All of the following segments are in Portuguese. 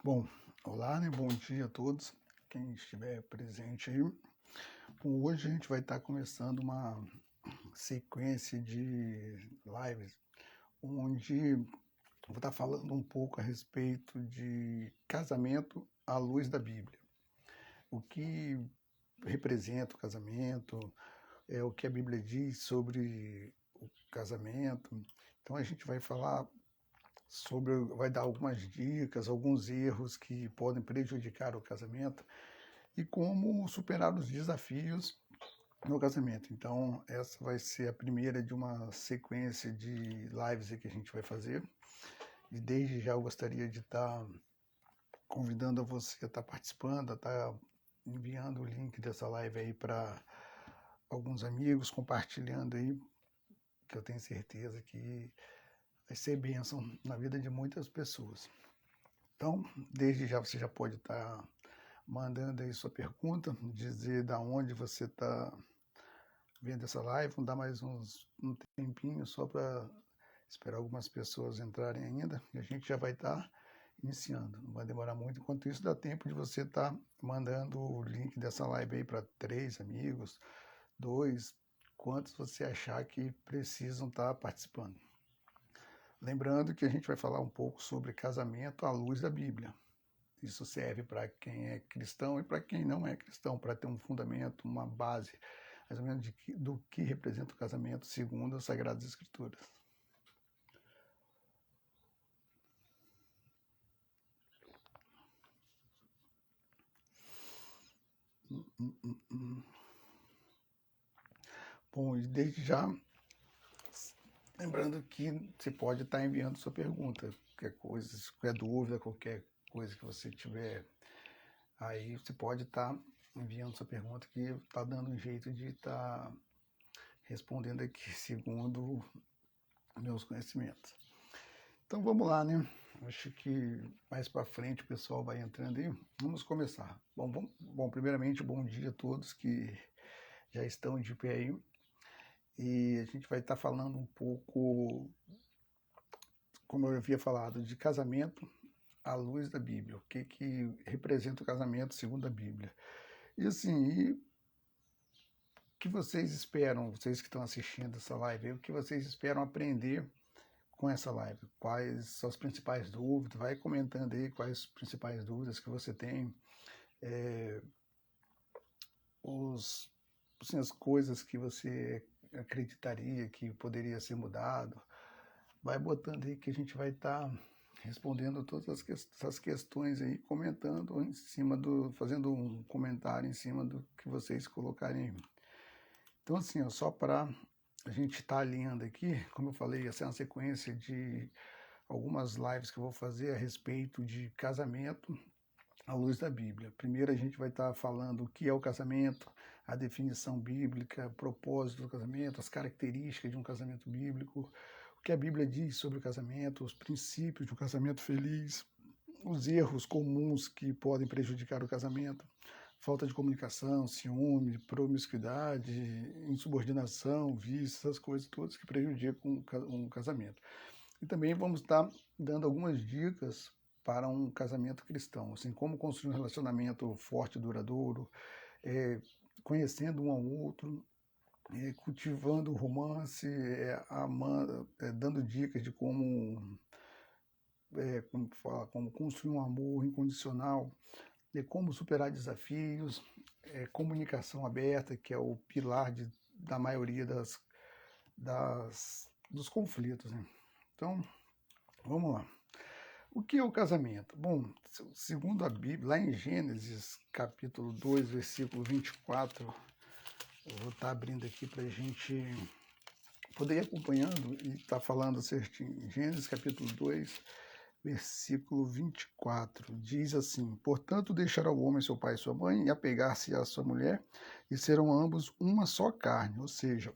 Bom, olá, né? Bom dia a todos, quem estiver presente aí. Bom, hoje a gente vai estar começando uma sequência de lives, onde vou estar falando um pouco a respeito de casamento à luz da Bíblia. O que representa o casamento, o que a Bíblia diz sobre o casamento. Então a gente vai falar vai dar algumas dicas, alguns erros que podem prejudicar o casamento e como superar os desafios no casamento. Então, essa vai ser a primeira de uma sequência de lives que a gente vai fazer. E desde já eu gostaria de estar convidando você a estar participando, a estar enviando o link dessa live aí para alguns amigos, compartilhando aí, que eu tenho certeza que vai ser bênção na vida de muitas pessoas. Então, desde já você já pode estar mandando aí sua pergunta, dizer da onde você está vendo essa live. Vamos dar mais um tempinho só para esperar algumas pessoas entrarem ainda, e a gente já vai estar iniciando. Não vai demorar muito. Enquanto isso, dá tempo de você estar mandando o link dessa live aí para 3 amigos, 2, quantos você achar que precisam estar participando. Lembrando que a gente vai falar um pouco sobre casamento à luz da Bíblia. Isso serve para quem é cristão e para quem não é cristão, para ter um fundamento, uma base, mais ou menos do que representa o casamento segundo as Sagradas Escrituras. Bom, e desde já, lembrando que você pode estar enviando sua pergunta, qualquer dúvida, qualquer coisa que você tiver, aí você pode estar enviando sua pergunta, que está dando um jeito de estar respondendo aqui segundo meus conhecimentos. Então vamos lá, né? Acho que mais para frente o pessoal vai entrando aí. Vamos começar. Bom, primeiramente, bom dia a todos que já estão de pé aí. E a gente vai estar falando um pouco, como eu havia falado, de casamento à luz da Bíblia. O que representa o casamento segundo a Bíblia. E assim, o que vocês esperam, vocês que estão assistindo essa live, o que vocês esperam aprender com essa live? Quais são as principais dúvidas? Vai comentando aí quais as principais dúvidas que você tem, assim, as coisas que você acreditaria que poderia ser mudado. Vai botando aí que a gente vai estar respondendo todas essas questões aí, comentando em cima fazendo um comentário em cima do que vocês colocarem aí. Então assim, ó, só para a gente estar alinhando aqui, como eu falei, essa é uma sequência de algumas lives que eu vou fazer a respeito de casamento à luz da Bíblia. Primeiro a gente vai estar falando o que é o casamento, a definição bíblica, o propósito do casamento, as características de um casamento bíblico, o que a Bíblia diz sobre o casamento, os princípios de um casamento feliz, os erros comuns que podem prejudicar o casamento, falta de comunicação, ciúme, promiscuidade, insubordinação, vício, essas coisas todas que prejudicam um casamento. E também vamos estar dando algumas dicas para um casamento cristão, assim, como construir um relacionamento forte e duradouro, conhecendo um ao outro, cultivando o romance, amando, dando dicas de como construir um amor incondicional, de como superar desafios, comunicação aberta, que é o pilar da maioria dos conflitos, né? Então, vamos lá. O que é o casamento? Bom, segundo a Bíblia, lá em Gênesis, capítulo 2, versículo 24, eu vou estar abrindo aqui para a gente poder ir acompanhando e estar falando certinho. Gênesis, capítulo 2, versículo 24, diz assim: portanto, deixará o homem seu pai e sua mãe e apegar-se à sua mulher, e serão ambos uma só carne. Ou seja,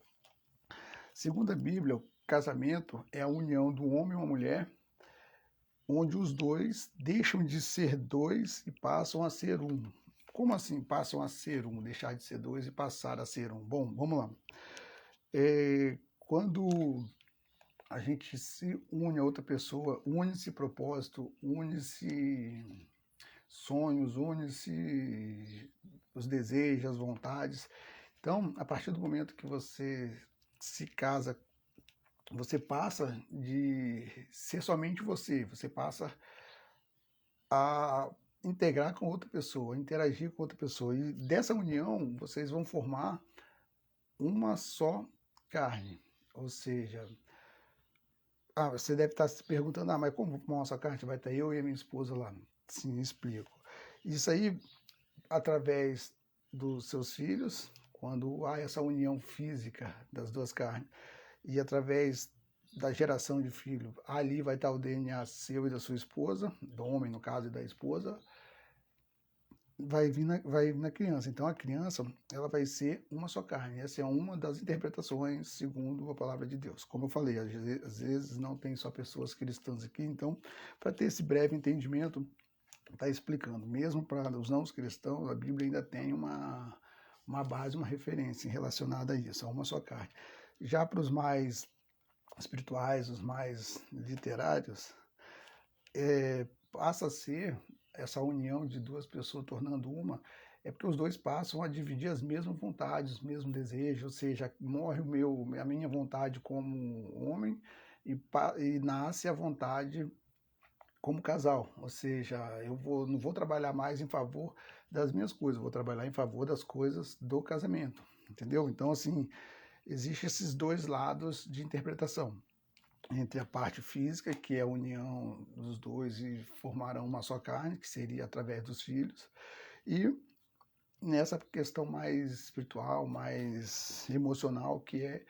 segundo a Bíblia, o casamento é a união do homem e uma mulher, onde os dois deixam de ser dois e passam a ser um. Como assim passam a ser um? Deixar de ser dois e passar a ser um? Bom, vamos lá. Quando a gente se une a outra pessoa, une-se propósito, une-se sonhos, une-se os desejos, as vontades. Então, a partir do momento que você se casa, você passa de ser somente você, você passa a integrar com outra pessoa, interagir com outra pessoa. E dessa união, vocês vão formar uma só carne. Ou seja, você deve estar se perguntando, mas como uma só carne? Vai estar eu e a minha esposa lá. Sim, explico. Isso aí, através dos seus filhos, quando há essa união física das duas carnes, e através da geração de filho, ali vai estar o DNA seu e da sua esposa, do homem no caso e da esposa, vai vir na criança. Então a criança, ela vai ser uma só carne. Essa é uma das interpretações segundo a palavra de Deus. Como eu falei, às vezes não tem só pessoas cristãs aqui, então para ter esse breve entendimento, está explicando. Mesmo para os não cristãos, a Bíblia ainda tem uma base, uma referência relacionada a isso, a uma só carne. Já para os mais espirituais, os mais literários, passa a ser essa união de duas pessoas tornando uma, é porque os dois passam a dividir as mesmas vontades, os mesmos desejos, ou seja, morre a minha vontade como homem e nasce a vontade como casal, ou seja, não vou trabalhar mais em favor das minhas coisas, vou trabalhar em favor das coisas do casamento, entendeu? Então, assim, existem esses dois lados de interpretação, entre a parte física, que é a união dos dois e formarão uma só carne, que seria através dos filhos, e nessa questão mais espiritual, mais emocional, que é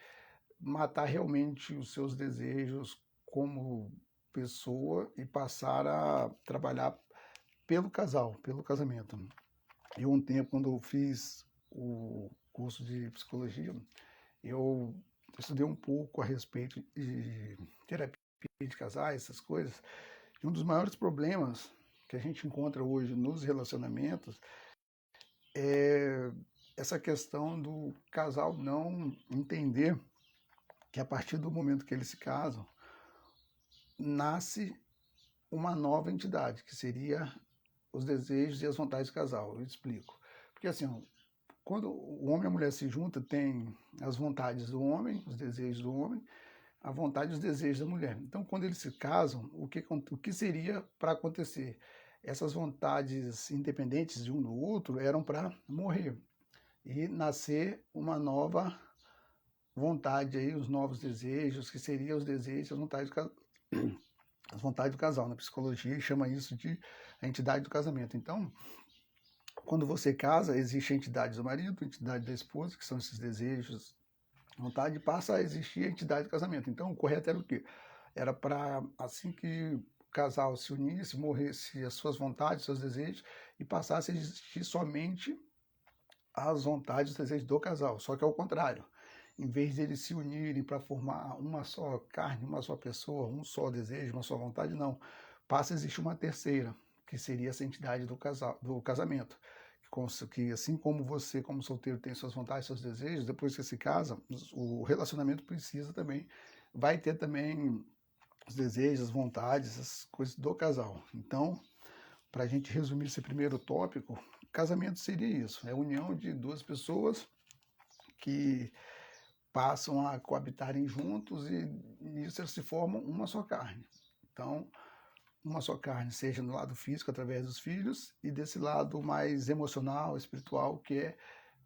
matar realmente os seus desejos como pessoa e passar a trabalhar pelo casal, pelo casamento. E um tempo, quando eu fiz o curso de psicologia, eu estudei um pouco a respeito de terapia de casais, essas coisas. E um dos maiores problemas que a gente encontra hoje nos relacionamentos é essa questão do casal não entender que a partir do momento que eles se casam, nasce uma nova entidade, que seria os desejos e as vontades do casal. Eu explico. Porque assim, quando o homem e a mulher se juntam, tem as vontades do homem, os desejos do homem, a vontade e os desejos da mulher. Então, quando eles se casam, o que seria para acontecer? Essas vontades independentes de um do outro eram para morrer e nascer uma nova vontade, aí, os novos desejos, que seriam os desejos, as vontades do casal. Na psicologia chama isso de a entidade do casamento. Então, quando você casa, existe a entidade do marido, a entidade da esposa, que são esses desejos, vontade, passa a existir a entidade do casamento. Então, o correto era o quê? Era para, assim que o casal se unisse, morresse as suas vontades, seus desejos, e passasse a existir somente as vontades e os desejos do casal. Só que é o contrário. Em vez de eles se unirem para formar uma só carne, uma só pessoa, um só desejo, uma só vontade, não. Passa a existir uma terceira, que seria essa entidade do casamento. Que assim como você, como solteiro, tem suas vontades, seus desejos, depois que se casa, o relacionamento precisa também, vai ter também os desejos, as vontades, as coisas do casal. Então, para a gente resumir esse primeiro tópico, casamento seria isso, é a união de duas pessoas que passam a coabitarem juntos e nisso eles se formam uma só carne. Então, uma só carne, seja no lado físico, através dos filhos, e desse lado mais emocional, espiritual, que é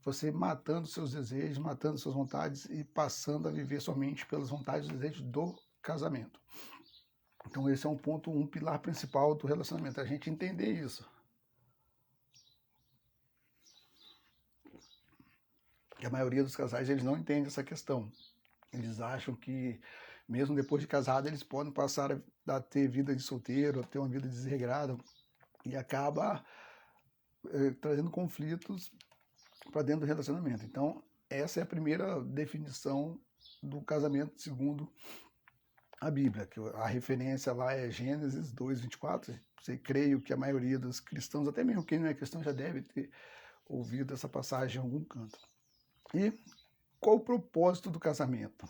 você matando seus desejos, matando suas vontades e passando a viver somente pelas vontades e desejos do casamento. Então esse é um pilar principal do relacionamento, a gente entender isso. E a maioria dos casais, eles não entendem essa questão. Eles acham que, mesmo depois de casado, eles podem passar a ter vida de solteiro, a ter uma vida desregrada, e acaba trazendo conflitos para dentro do relacionamento. Então, essa é a primeira definição do casamento segundo a Bíblia, que a referência lá é Gênesis 2:24. Creio que a maioria dos cristãos, até mesmo quem não é cristão, já deve ter ouvido essa passagem em algum canto. E qual o propósito do casamento?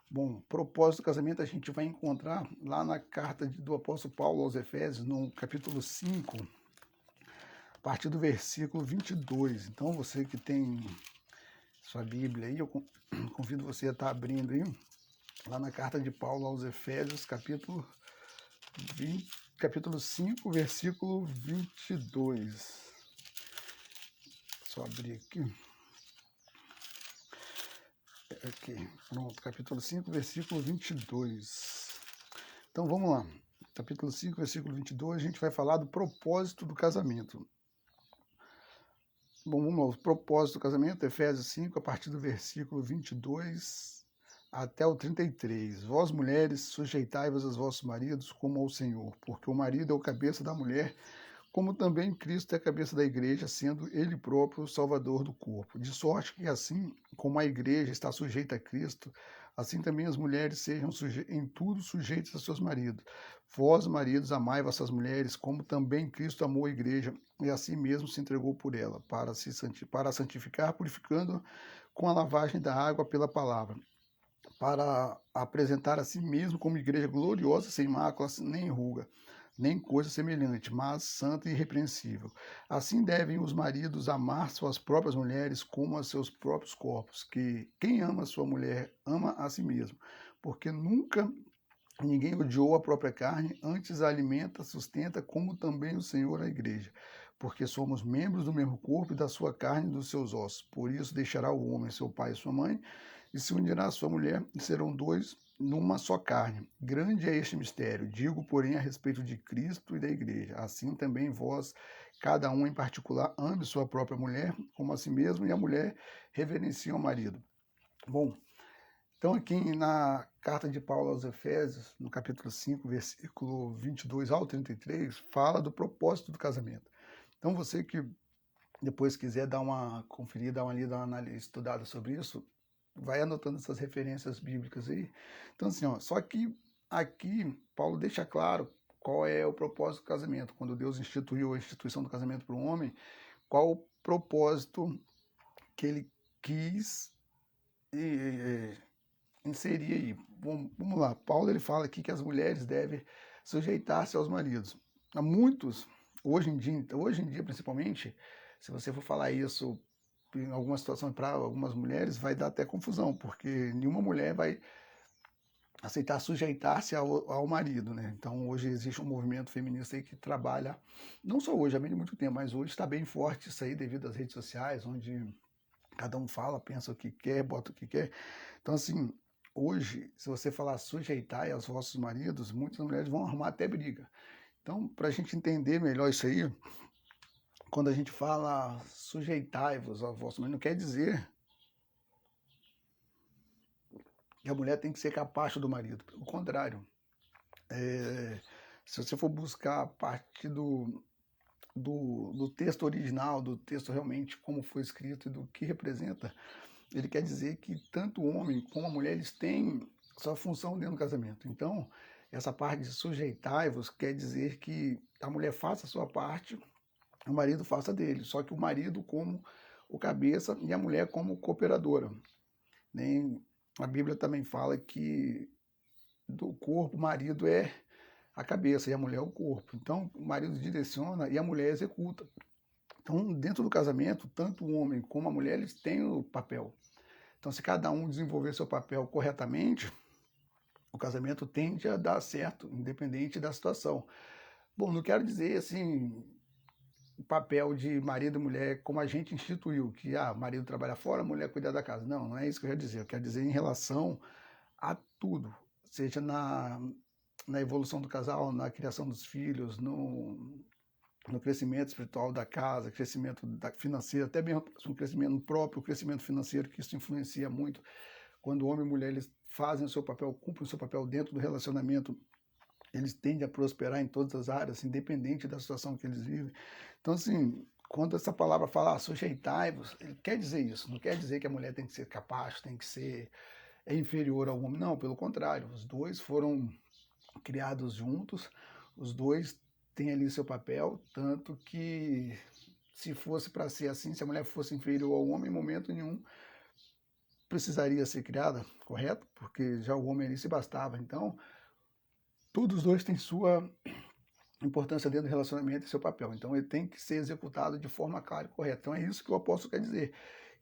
Bom, o propósito do casamento a gente vai encontrar lá na carta do apóstolo Paulo aos Efésios, no capítulo 5, partir do versículo 22. Então, você que tem sua Bíblia aí, eu convido você a estar abrindo aí, lá na carta de Paulo aos Efésios, capítulo 5, versículo 22. Só abrir aqui. Aqui, pronto, capítulo 5, versículo 22. Então, vamos lá. Capítulo 5, versículo 22, a gente vai falar do propósito do casamento. Bom, vamos lá. O propósito do casamento, Efésios 5, a partir do versículo 22 até o 33. Vós, mulheres, sujeitai-vos aos vossos maridos como ao Senhor, porque o marido é o cabeça da mulher, como também Cristo é a cabeça da igreja, sendo ele próprio o salvador do corpo. De sorte que assim como a igreja está sujeita a Cristo, assim também as mulheres sejam em tudo sujeitas a seus maridos. Vós, maridos, amai vossas mulheres, como também Cristo amou a igreja, e assim mesmo se entregou por ela, para santificar, purificando com a lavagem da água pela palavra, para apresentar a si mesmo como igreja gloriosa, sem mácula, nem ruga, nem coisa semelhante, mas santa e irrepreensível. Assim devem os maridos amar suas próprias mulheres como a seus próprios corpos, que quem ama sua mulher ama a si mesmo, porque nunca ninguém odiou a própria carne, antes a alimenta, sustenta, como também o Senhor a igreja, porque somos membros do mesmo corpo e da sua carne e dos seus ossos. Por isso deixará o homem seu pai e sua mãe, e se unirá à sua mulher, e serão dois numa só carne. Grande é este mistério. Digo, porém, a respeito de Cristo e da igreja. Assim também vós, cada um em particular, ame sua própria mulher como a si mesmo, e a mulher reverencia o marido. Bom, então aqui na carta de Paulo aos Efésios, no capítulo 5, versículo 22 ao 33, fala do propósito do casamento. Então você que depois quiser dar uma conferida, dar uma lida, uma análise estudada sobre isso, vai anotando essas referências bíblicas aí. Então assim, ó, só que aqui Paulo deixa claro qual é o propósito do casamento. Quando Deus instituiu a instituição do casamento para o homem, qual o propósito que ele quis inserir aí. Vamos lá, Paulo ele fala aqui que as mulheres devem sujeitar-se aos maridos. Há muitos, hoje em dia principalmente, se você for falar isso em alguma situação para algumas mulheres, vai dar até confusão, porque nenhuma mulher vai aceitar sujeitar-se ao marido, né? Então hoje existe um movimento feminista aí que trabalha, não só hoje, há bem muito tempo, mas hoje está bem forte isso aí devido às redes sociais, onde cada um fala, pensa o que quer, bota o que quer. Então assim, hoje, se você falar sujeitar aos vossos maridos, muitas mulheres vão arrumar até briga. Então, para a gente entender melhor isso aí, quando a gente fala sujeitai-vos ao vosso marido, não quer dizer que a mulher tem que ser capacho do marido. Pelo contrário, se você for buscar a partir do texto original, do texto realmente como foi escrito e do que representa, ele quer dizer que tanto o homem como a mulher eles têm sua função dentro do casamento. Então, essa parte de sujeitai-vos quer dizer que a mulher faça a sua parte, o marido faça dele. Só que o marido como o cabeça e a mulher como cooperadora. Nem a Bíblia também fala que do corpo o marido é a cabeça e a mulher é o corpo. Então, o marido direciona e a mulher executa. Então, dentro do casamento, tanto o homem como a mulher eles têm o papel. Então, se cada um desenvolver seu papel corretamente, o casamento tende a dar certo, independente da situação. Bom, não quero dizer assim o papel de marido e mulher como a gente instituiu, que marido trabalha fora, mulher cuida da casa. Não, não é isso que eu quero dizer. Eu quero dizer em relação a tudo, seja na evolução do casal, na criação dos filhos, no crescimento espiritual da casa, crescimento financeiro, até mesmo no crescimento próprio, o crescimento financeiro, que isso influencia muito. Quando homem e mulher eles fazem o seu papel, cumprem o seu papel dentro do relacionamento, eles tendem a prosperar em todas as áreas, independente da situação que eles vivem. Então, assim, quando essa palavra fala sujeitai-vos, ele quer dizer isso, não quer dizer que a mulher tem que ser capaz, tem que ser inferior ao homem, não, pelo contrário, os dois foram criados juntos, os dois têm ali seu papel, tanto que se fosse para ser assim, se a mulher fosse inferior ao homem, em momento nenhum precisaria ser criada, correto? Porque já o homem ali se bastava. Então, todos os dois têm sua importância dentro do relacionamento e seu papel. Então ele tem que ser executado de forma clara e correta. Então é isso que o apóstolo quer dizer,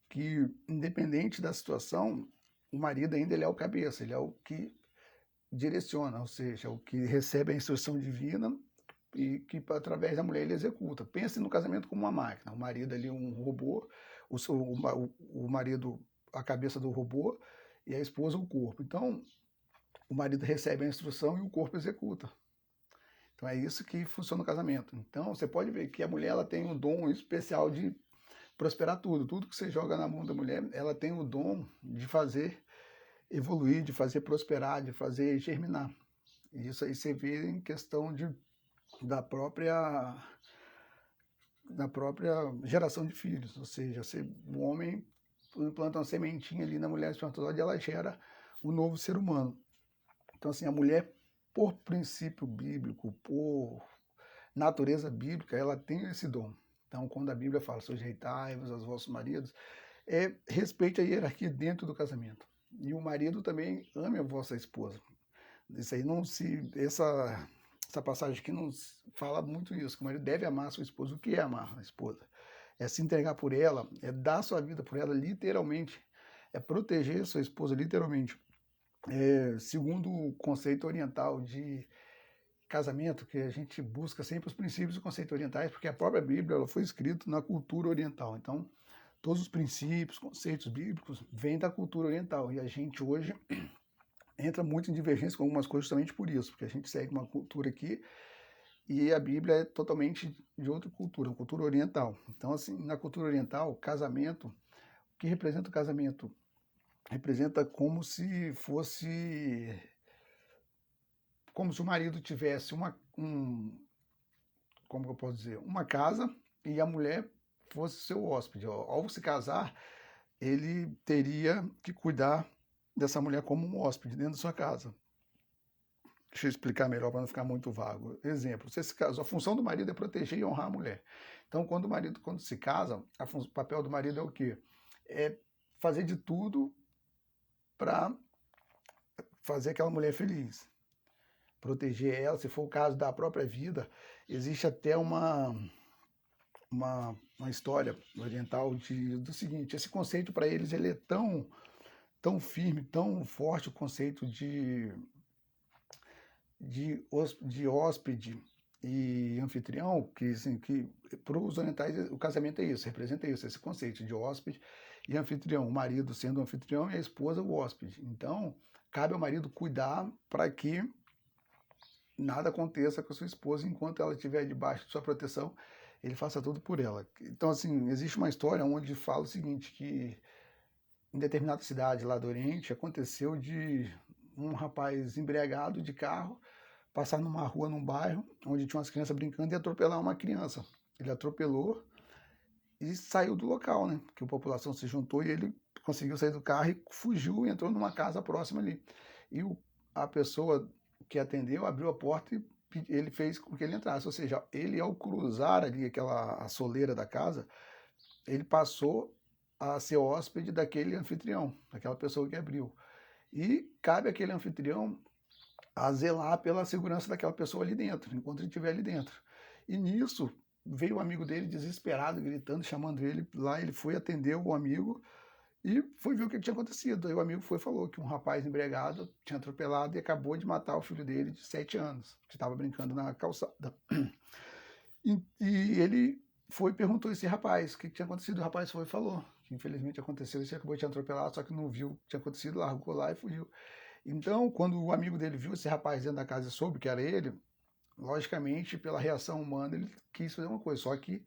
que independente da situação, o marido ainda ele é o cabeça, ele é o que direciona, ou seja, o que recebe a instrução divina e que através da mulher ele executa. Pense no casamento como uma máquina, o marido ali um robô, o marido a cabeça do robô e a esposa o corpo. Então o marido recebe a instrução e o corpo executa. Então é isso que funciona no casamento. Então você pode ver que a mulher ela tem um dom especial de prosperar tudo. Tudo que você joga na mão da mulher, ela tem o dom de fazer evoluir, de fazer prosperar, de fazer germinar. E isso aí você vê em questão da própria geração de filhos. Ou seja, o homem planta uma sementinha ali na mulher espermatozoide e ela gera um novo ser humano. Então assim, a mulher, por princípio bíblico, por natureza bíblica, ela tem esse dom. Então, quando a Bíblia fala sujeitai-vos aos vossos maridos, respeite a hierarquia dentro do casamento. E o marido também ame a vossa esposa. Isso aí não se... Essa passagem aqui não fala muito isso, que o marido deve amar a sua esposa. O que é amar a esposa? É se entregar por ela, é dar sua vida por ela, literalmente. É proteger a sua esposa, literalmente. Segundo o conceito oriental de casamento, que a gente busca sempre os princípios e conceitos orientais, porque a própria Bíblia ela foi escrita na cultura oriental. Então, todos os princípios, conceitos bíblicos vêm da cultura oriental. E a gente hoje entra muito em divergência com algumas coisas justamente por isso, porque a gente segue uma cultura aqui e a Bíblia é totalmente de outra cultura, uma cultura oriental. Então, assim, na cultura oriental, casamento, o que representa o casamento? Representa como se fosse... como se o marido tivesse como eu posso dizer, uma casa e a mulher fosse seu hóspede. Ao se casar, ele teria que cuidar dessa mulher como um hóspede dentro da sua casa. Deixa eu explicar melhor para não ficar muito vago. Exemplo, você se casa, a função do marido é proteger e honrar a mulher. Então, quando se casa, o papel do marido é o quê? É fazer de tudo para fazer aquela mulher feliz. Proteger ela, se for o caso da própria vida. Existe até uma história oriental do seguinte: esse conceito para eles ele é tão firme, tão forte, o conceito de hóspede e anfitrião, que, assim, que para os orientais o casamento é isso, representa isso, esse conceito de hóspede e anfitrião, o marido sendo o anfitrião e a esposa o hóspede. Então, cabe ao marido cuidar para que nada aconteça com a sua esposa enquanto ela estiver debaixo de sua proteção, ele faça tudo por ela. Então, assim, existe uma história onde fala o seguinte, que em determinada cidade lá do Oriente aconteceu de um rapaz embriagado de carro passar numa rua, num bairro, onde tinha umas crianças brincando e atropelar uma criança. Ele atropelou e saiu do local, né? Porque a população se juntou e ele conseguiu sair do carro e fugiu e entrou numa casa próxima ali. E a pessoa que atendeu abriu a porta e ele fez com que ele entrasse. Ou seja, ele ao cruzar ali a soleira da casa, ele passou a ser hóspede daquele anfitrião, daquela pessoa que abriu. E cabe àquele anfitrião a zelar pela segurança daquela pessoa ali dentro, enquanto ele estiver ali dentro. E nisso veio o amigo dele desesperado, gritando, chamando ele lá. Ele foi atender o amigo e foi ver o que tinha acontecido. Aí o amigo foi e falou que um rapaz embriagado tinha atropelado e acabou de matar o filho dele de 7 anos, que estava brincando na calçada. E ele foi e perguntou a esse rapaz o que tinha acontecido. O rapaz foi e falou que infelizmente aconteceu isso, ele acabou de atropelar, só que não viu o que tinha acontecido, largou lá e fugiu. Então, quando o amigo dele viu esse rapaz dentro da casa e soube que era ele, logicamente, pela reação humana, ele quis fazer uma coisa. Só que,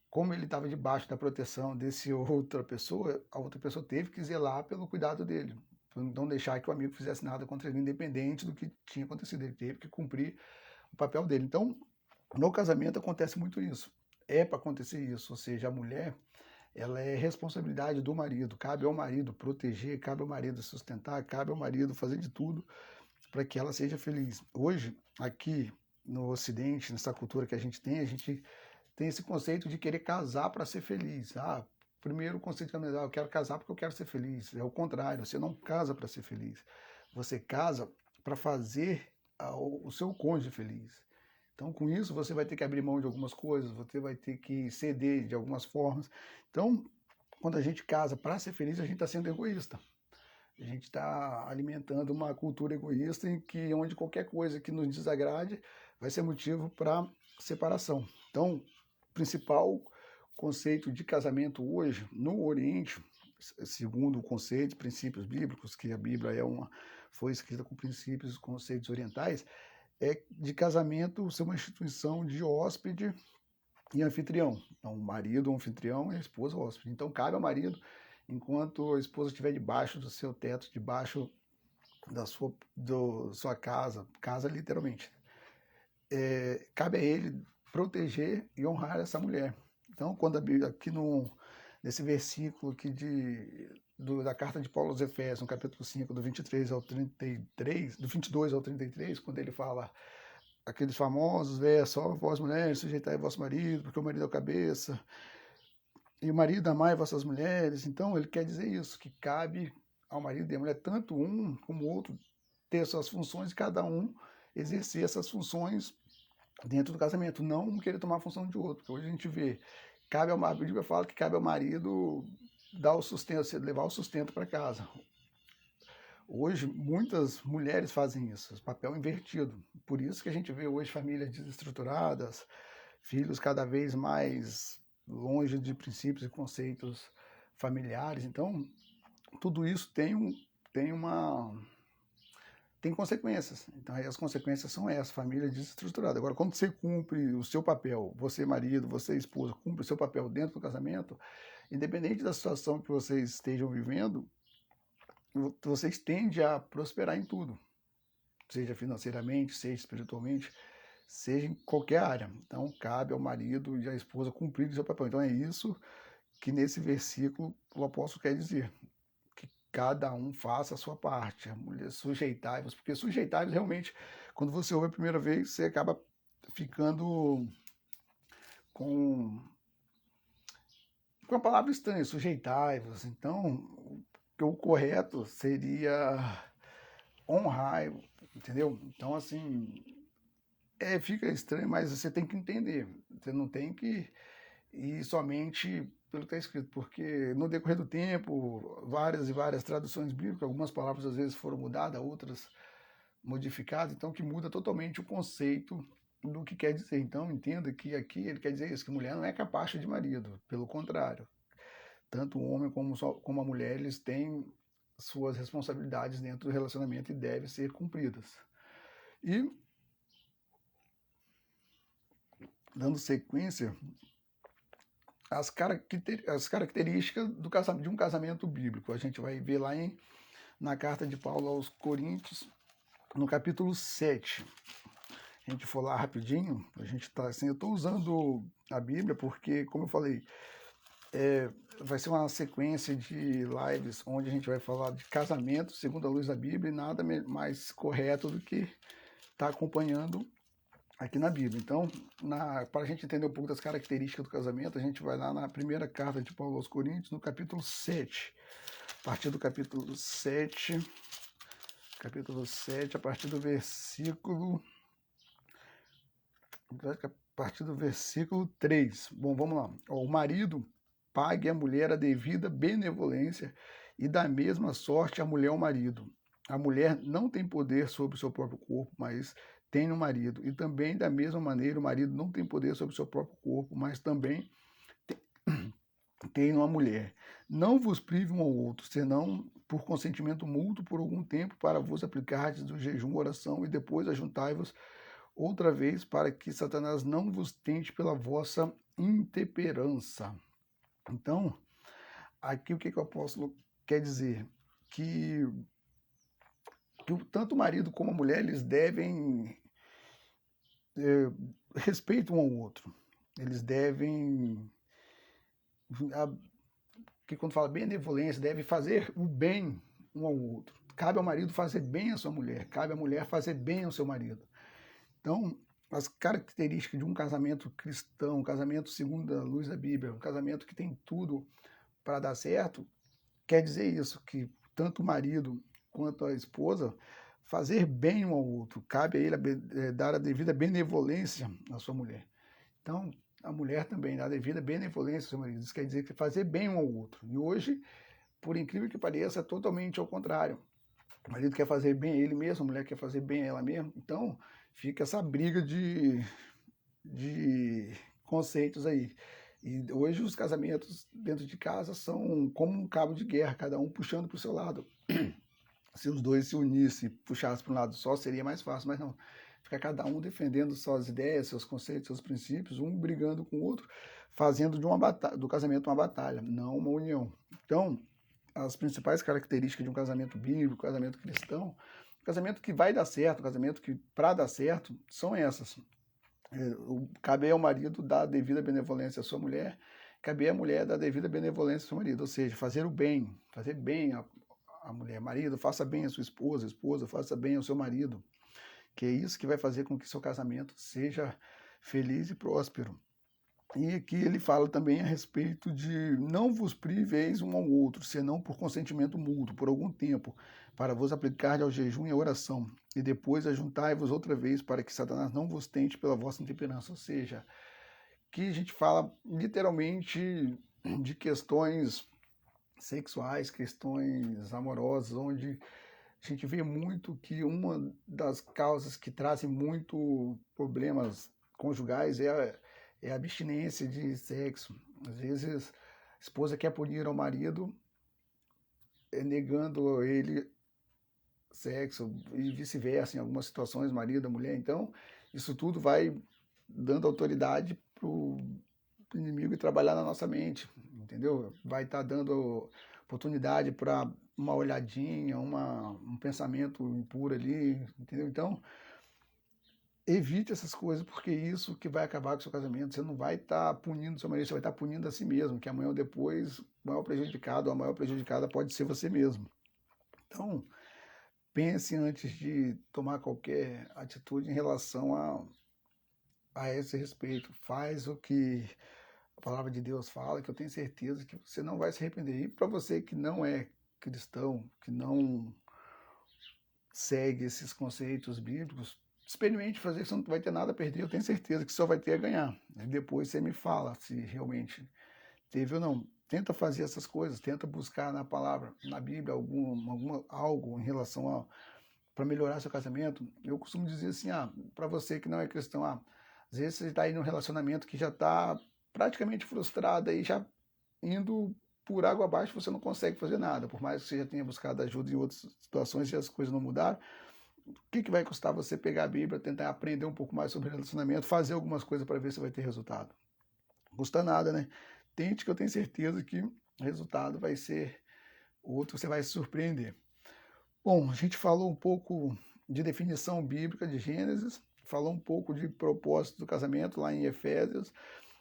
como ele estava debaixo da proteção desse outra pessoa, a outra pessoa teve que zelar pelo cuidado dele, para não deixar que o amigo fizesse nada contra ele, independente do que tinha acontecido. Ele teve que cumprir o papel dele. Então, no casamento acontece muito isso. É para acontecer isso, ou seja, a mulher, ela é responsabilidade do marido, cabe ao marido proteger, cabe ao marido sustentar, cabe ao marido fazer de tudo para que ela seja feliz. Hoje, aqui no Ocidente, nessa cultura que a gente tem esse conceito de querer casar para ser feliz. Primeiro o conceito que eu quero casar porque eu quero ser feliz. É o contrário, você não casa para ser feliz. Você casa para fazer o seu cônjuge feliz. Então, com isso, você vai ter que abrir mão de algumas coisas, você vai ter que ceder de algumas formas. Então, quando a gente casa para ser feliz, a gente está sendo egoísta. A gente está alimentando uma cultura egoísta em que onde qualquer coisa que nos desagrade vai ser motivo para separação. Então, o principal conceito de casamento hoje no Oriente, segundo o conceito, princípios bíblicos, que a Bíblia foi escrita com princípios e conceitos orientais, é de casamento ser uma instituição de hóspede e anfitrião. Então, o marido, o anfitrião, e a esposa, o hóspede. Então, cabe ao marido, enquanto a esposa estiver debaixo do seu teto, debaixo da sua casa literalmente, cabe a ele proteger e honrar essa mulher. Então, quando a Bíblia, nesse versículo aqui da carta de Paulo aos Efésios, no capítulo 5, do 23 ao 33, do 22 ao 33, quando ele fala aqueles famosos versos, ó, vós mulheres, sujeitai vosso marido, porque o marido é a cabeça, e o marido amai vossas mulheres. Então, ele quer dizer isso, que cabe ao marido e à mulher, tanto um como o outro, ter suas funções e cada um exercer essas funções dentro do casamento, não um querer tomar a função de outro, porque hoje a gente vê, a Bíblia fala que cabe ao marido dar o sustento, levar o sustento para casa. Hoje, muitas mulheres fazem isso, papel invertido. Por isso que a gente vê hoje famílias desestruturadas, filhos cada vez mais longe de princípios e conceitos familiares. Então, tudo isso tem consequências. Então, aí as consequências são essas, família desestruturada. Agora, quando você cumpre o seu papel, você marido, você esposa, cumpre o seu papel dentro do casamento, independente da situação que vocês estejam vivendo, vocês tendem a prosperar em tudo, seja financeiramente, seja espiritualmente, seja em qualquer área. Então, cabe ao marido e à esposa cumprir o seu papel. Então, é isso que nesse versículo o apóstolo quer dizer, que cada um faça a sua parte. A mulher, sujeitai-vos, porque sujeitai-vos realmente, quando você ouve a primeira vez, você acaba ficando com a palavra estranha, sujeitai-vos. Então, o correto seria honrar, entendeu? Então, assim, fica estranho, mas você tem que entender. Você não tem que ir somente pelo que está escrito, porque no decorrer do tempo, várias e várias traduções bíblicas, algumas palavras às vezes foram mudadas, outras modificadas, então que muda totalmente o conceito do que quer dizer. Então, entenda que aqui ele quer dizer isso, que mulher não é capacha de marido, pelo contrário. Tanto o homem como a mulher, eles têm suas responsabilidades dentro do relacionamento e devem ser cumpridas. E, dando sequência, as características de um casamento bíblico. A gente vai ver lá na carta de Paulo aos Coríntios, no capítulo 7. A gente for lá rapidinho, a gente tá assim, eu estou usando a Bíblia porque, como eu falei, vai ser uma sequência de lives onde a gente vai falar de casamento segundo a luz da Bíblia e nada mais correto do que estar acompanhando aqui na Bíblia. Então, para a gente entender um pouco das características do casamento, a gente vai lá na primeira carta de Paulo aos Coríntios, no capítulo 7. A partir do capítulo 7, a partir do versículo 3. Bom, vamos lá. O marido pague à mulher a devida benevolência e da mesma sorte a mulher ao marido. A mulher não tem poder sobre o seu próprio corpo, mas tem no marido. E também, da mesma maneira, o marido não tem poder sobre o seu próprio corpo, mas também tem numa mulher. Não vos prive um ao outro, senão por consentimento mútuo por algum tempo, para vos aplicardes do jejum, oração, e depois ajuntai-vos outra vez, para que Satanás não vos tente pela vossa intemperança. Então, aqui o que o apóstolo quer dizer? Que tanto o marido como a mulher, eles devem respeito um ao outro. Eles devem, que quando fala benevolência, deve fazer o bem um ao outro. Cabe ao marido fazer bem à sua mulher, cabe à mulher fazer bem ao seu marido. Então, as características de um casamento cristão, um casamento segundo a luz da Bíblia, um casamento que tem tudo para dar certo, quer dizer isso, que tanto o marido quanto a esposa fazer bem um ao outro. Cabe a ele dar a devida benevolência à sua mulher. Então, a mulher também dá a devida benevolência ao seu marido. Isso quer dizer que fazer bem um ao outro. E hoje, por incrível que pareça, é totalmente ao contrário. O marido quer fazer bem a ele mesmo, a mulher quer fazer bem a ela mesma. Então, fica essa briga de conceitos aí. E hoje os casamentos dentro de casa são como um cabo de guerra, cada um puxando para o seu lado. Se os dois se unissem e puxassem para um lado só, seria mais fácil, mas não. Fica cada um defendendo suas ideias, seus conceitos, seus princípios, um brigando com o outro, fazendo do casamento uma batalha, não uma união. Então, as principais características de um casamento bíblico, casamento cristão, casamento que vai dar certo, casamento que para dar certo, são essas. Cabe ao marido dar a devida benevolência à sua mulher, cabe à mulher dar a devida benevolência ao seu marido, ou seja, fazer o bem, fazer bem a mulher. Marido, faça bem a sua esposa, esposa, faça bem ao seu marido, que é isso que vai fazer com que seu casamento seja feliz e próspero. E aqui ele fala também a respeito de não vos priveis um ao outro, senão por consentimento mútuo, por algum tempo, para vos aplicar ao jejum e à oração, e depois ajuntai-vos outra vez, para que Satanás não vos tente pela vossa intemperança. Ou seja, que a gente fala literalmente de questões sexuais, questões amorosas, onde a gente vê muito que uma das causas que trazem muito problemas conjugais é a abstinência de sexo. Às vezes a esposa quer punir ao marido negando a ele sexo e vice-versa, em algumas situações, marido, a mulher. Então, isso tudo vai dando autoridade para o inimigo trabalhar na nossa mente, entendeu? Vai estar dando oportunidade para uma olhadinha, um pensamento impuro ali, entendeu? Então, evite essas coisas, porque é isso que vai acabar com o seu casamento. Você não vai estar punindo seu marido, você vai estar punindo a si mesmo, que amanhã ou depois o maior prejudicado ou a maior prejudicada pode ser você mesmo. Então, pense antes de tomar qualquer atitude em relação a esse respeito. Faz o que a palavra de Deus fala, que eu tenho certeza que você não vai se arrepender. E para você que não é cristão, que não segue esses conceitos bíblicos, experimente fazer, que você não vai ter nada a perder, eu tenho certeza que só vai ter a ganhar. E depois você me fala se realmente teve ou não. Tenta fazer essas coisas, tenta buscar na palavra, na Bíblia, algo em relação para melhorar seu casamento. Eu costumo dizer assim, para você que não é cristão, às vezes você está aí num relacionamento que já está praticamente frustrado e já indo por água abaixo, você não consegue fazer nada, por mais que você já tenha buscado ajuda em outras situações e as coisas não mudaram. O que vai custar você pegar a Bíblia, tentar aprender um pouco mais sobre relacionamento, fazer algumas coisas para ver se vai ter resultado? Não custa nada, né? Tente, que eu tenho certeza que o resultado vai ser outro, você vai se surpreender. Bom, a gente falou um pouco de definição bíblica de Gênesis, falou um pouco de propósito do casamento lá em Efésios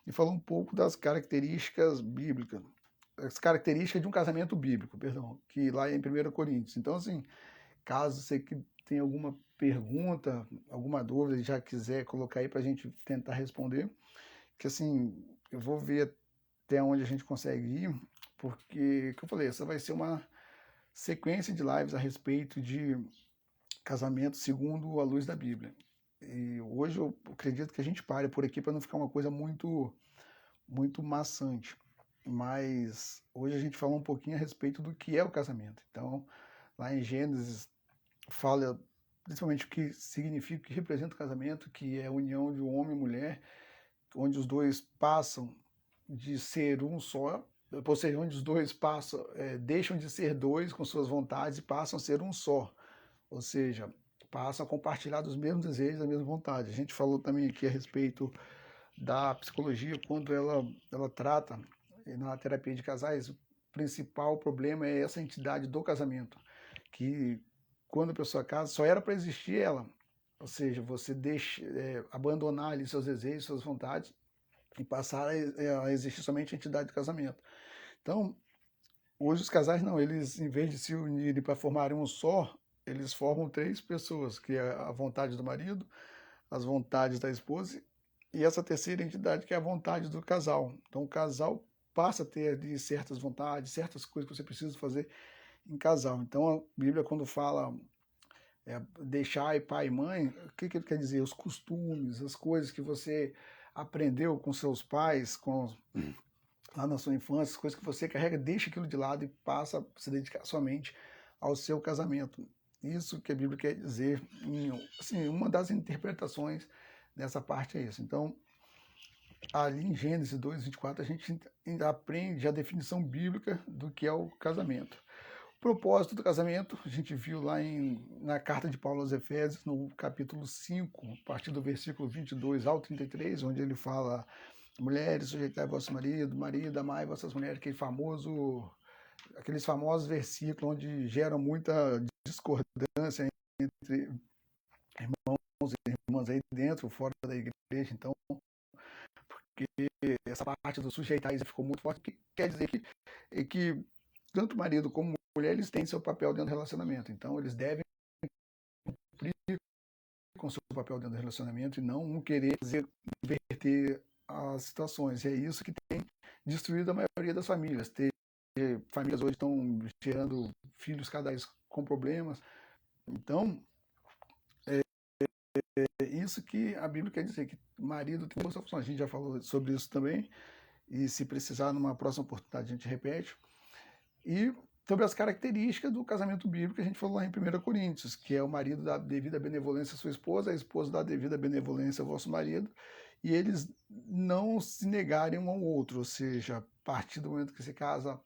e falou um pouco das características bíblicas, as características de um casamento bíblico, perdão, que lá em 1 Coríntios. Então, assim, caso você que tenha alguma pergunta, alguma dúvida e já quiser colocar aí para a gente tentar responder, que assim, eu vou ver até onde a gente consegue ir, porque, como eu falei, essa vai ser uma sequência de lives a respeito de casamento segundo a luz da Bíblia. E hoje eu acredito que a gente pare por aqui para não ficar uma coisa muito maçante. Mas hoje a gente fala um pouquinho a respeito do que é o casamento. Então, lá em Gênesis fala principalmente o que significa, o que representa o casamento, que é a união de um homem e mulher, onde os dois passam de ser um só, ou seja, onde os dois passam, deixam de ser dois com suas vontades e passam a ser um só. Ou seja, passam a compartilhar dos mesmos desejos, da mesma vontade. A gente falou também aqui a respeito da psicologia, quando ela trata, na terapia de casais, o principal problema é essa entidade do casamento, que quando a pessoa casa, só era para existir ela. Ou seja, você abandonar ali seus desejos, suas vontades, e passar a existir somente a entidade do casamento. Então, hoje os casais não, eles em vez de se unirem para formarem um só, eles formam 3 pessoas, que é a vontade do marido, as vontades da esposa e essa terceira entidade que é a vontade do casal. Então o casal passa a ter ali certas vontades, certas coisas que você precisa fazer em casal. Então a Bíblia, quando fala deixar pai e mãe, o que ele quer dizer? Os costumes, as coisas que você aprendeu com seus pais, lá na sua infância, as coisas que você carrega, deixa aquilo de lado e passa a se dedicar somente ao seu casamento. Isso que a Bíblia quer dizer, assim, uma das interpretações dessa parte é isso. Então, ali em Gênesis 2:24, a gente ainda aprende a definição bíblica do que é o casamento. O propósito do casamento, a gente viu lá na carta de Paulo aos Efésios, no capítulo 5, a partir do versículo 22 ao 33, onde ele fala: mulheres, sujeitai vosso marido, marido, amai vossas mulheres, aqueles famosos versículos onde geram muita discordância entre irmãos e irmãs aí dentro, fora da igreja. Então, porque essa parte do sujeitar ficou muito forte, que quer dizer que tanto marido como mulher, eles têm seu papel dentro do relacionamento. Então, eles devem cumprir com seu papel dentro do relacionamento e não querer inverter as situações. E é isso que tem destruído a maioria das famílias. Famílias hoje estão gerando filhos cada vez com problemas. Então, isso que a Bíblia quer dizer, que o marido tem duas opções. A gente já falou sobre isso também, e se precisar, numa próxima oportunidade, a gente repete. E sobre as características do casamento bíblico, a gente falou lá em 1 Coríntios, que é o marido dá devida benevolência à sua esposa, a esposa dá devida benevolência ao vosso marido, e eles não se negarem um ao outro, ou seja, a partir do momento que se casa,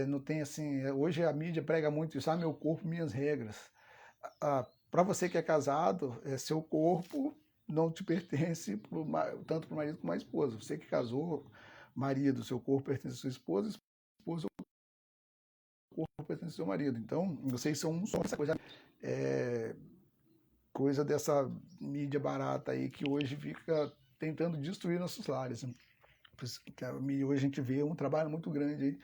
não tem assim, hoje a mídia prega muito isso, meu corpo, minhas regras. Para você que é casado, seu corpo não te pertence tanto para o marido como a esposa. Você que casou, marido, seu corpo pertence à sua esposa, esposa, o corpo pertence ao seu marido. Então, vocês são um só. Essa coisa dessa mídia barata aí que hoje fica tentando destruir nossos lares. Hoje a gente vê um trabalho muito grande aí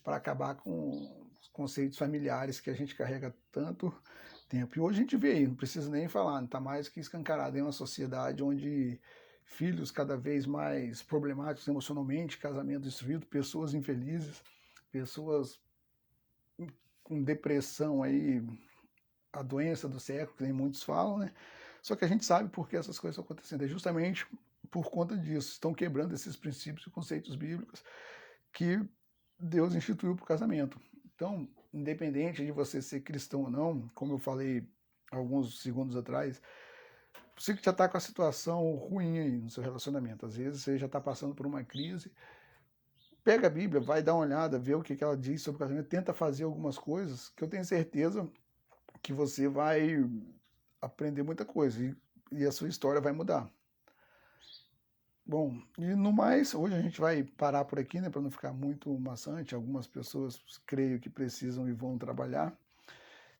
para acabar com os conceitos familiares que a gente carrega tanto tempo. E hoje a gente vê aí, não precisa nem falar, não está mais que escancarado em uma sociedade onde filhos cada vez mais problemáticos emocionalmente, casamento destruído, pessoas infelizes, pessoas com depressão aí, a doença do século, que nem muitos falam, né? Só que a gente sabe por que essas coisas estão acontecendo. É justamente por conta disso. Estão quebrando esses princípios e conceitos bíblicos que Deus instituiu para o casamento. Então, independente de você ser cristão ou não, como eu falei alguns segundos atrás, você que já está com a situação ruim aí no seu relacionamento, às vezes você já está passando por uma crise, pega a Bíblia, vai dar uma olhada, vê o que ela diz sobre o casamento, tenta fazer algumas coisas que eu tenho certeza que você vai aprender muita coisa e a sua história vai mudar. Bom, e no mais, hoje a gente vai parar por aqui, né, para não ficar muito maçante. Algumas pessoas creio que precisam e vão trabalhar.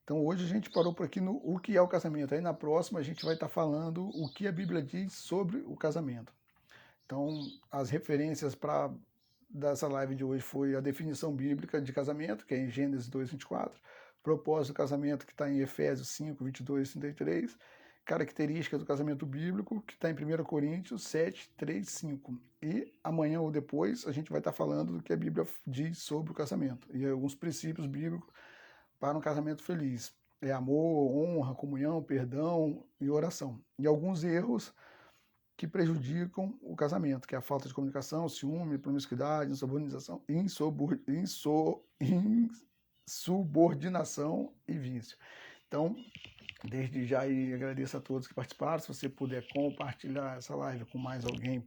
Então hoje a gente parou por aqui no o que é o casamento. Aí na próxima a gente vai estar falando o que a Bíblia diz sobre o casamento. Então as referências para dessa live de hoje foi a definição bíblica de casamento, que é em Gênesis 2:24, propósito do casamento, que está em Efésios 5:22-33, características do casamento bíblico, que está em 1 Coríntios 7:3-5. E amanhã ou depois a gente vai estar falando do que a Bíblia diz sobre o casamento e alguns princípios bíblicos para um casamento feliz. É amor, honra, comunhão, perdão e oração. E alguns erros que prejudicam o casamento, que é a falta de comunicação, ciúme, promiscuidade, insubordinação e vício. Então, desde já agradeço a todos que participaram. Se você puder compartilhar essa live com mais alguém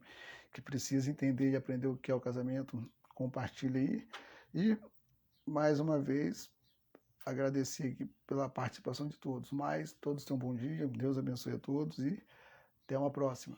que precisa entender e aprender o que é o casamento, compartilhe aí. E, mais uma vez, agradecer aqui pela participação de todos. Todos tenham um bom dia, Deus abençoe a todos e até uma próxima.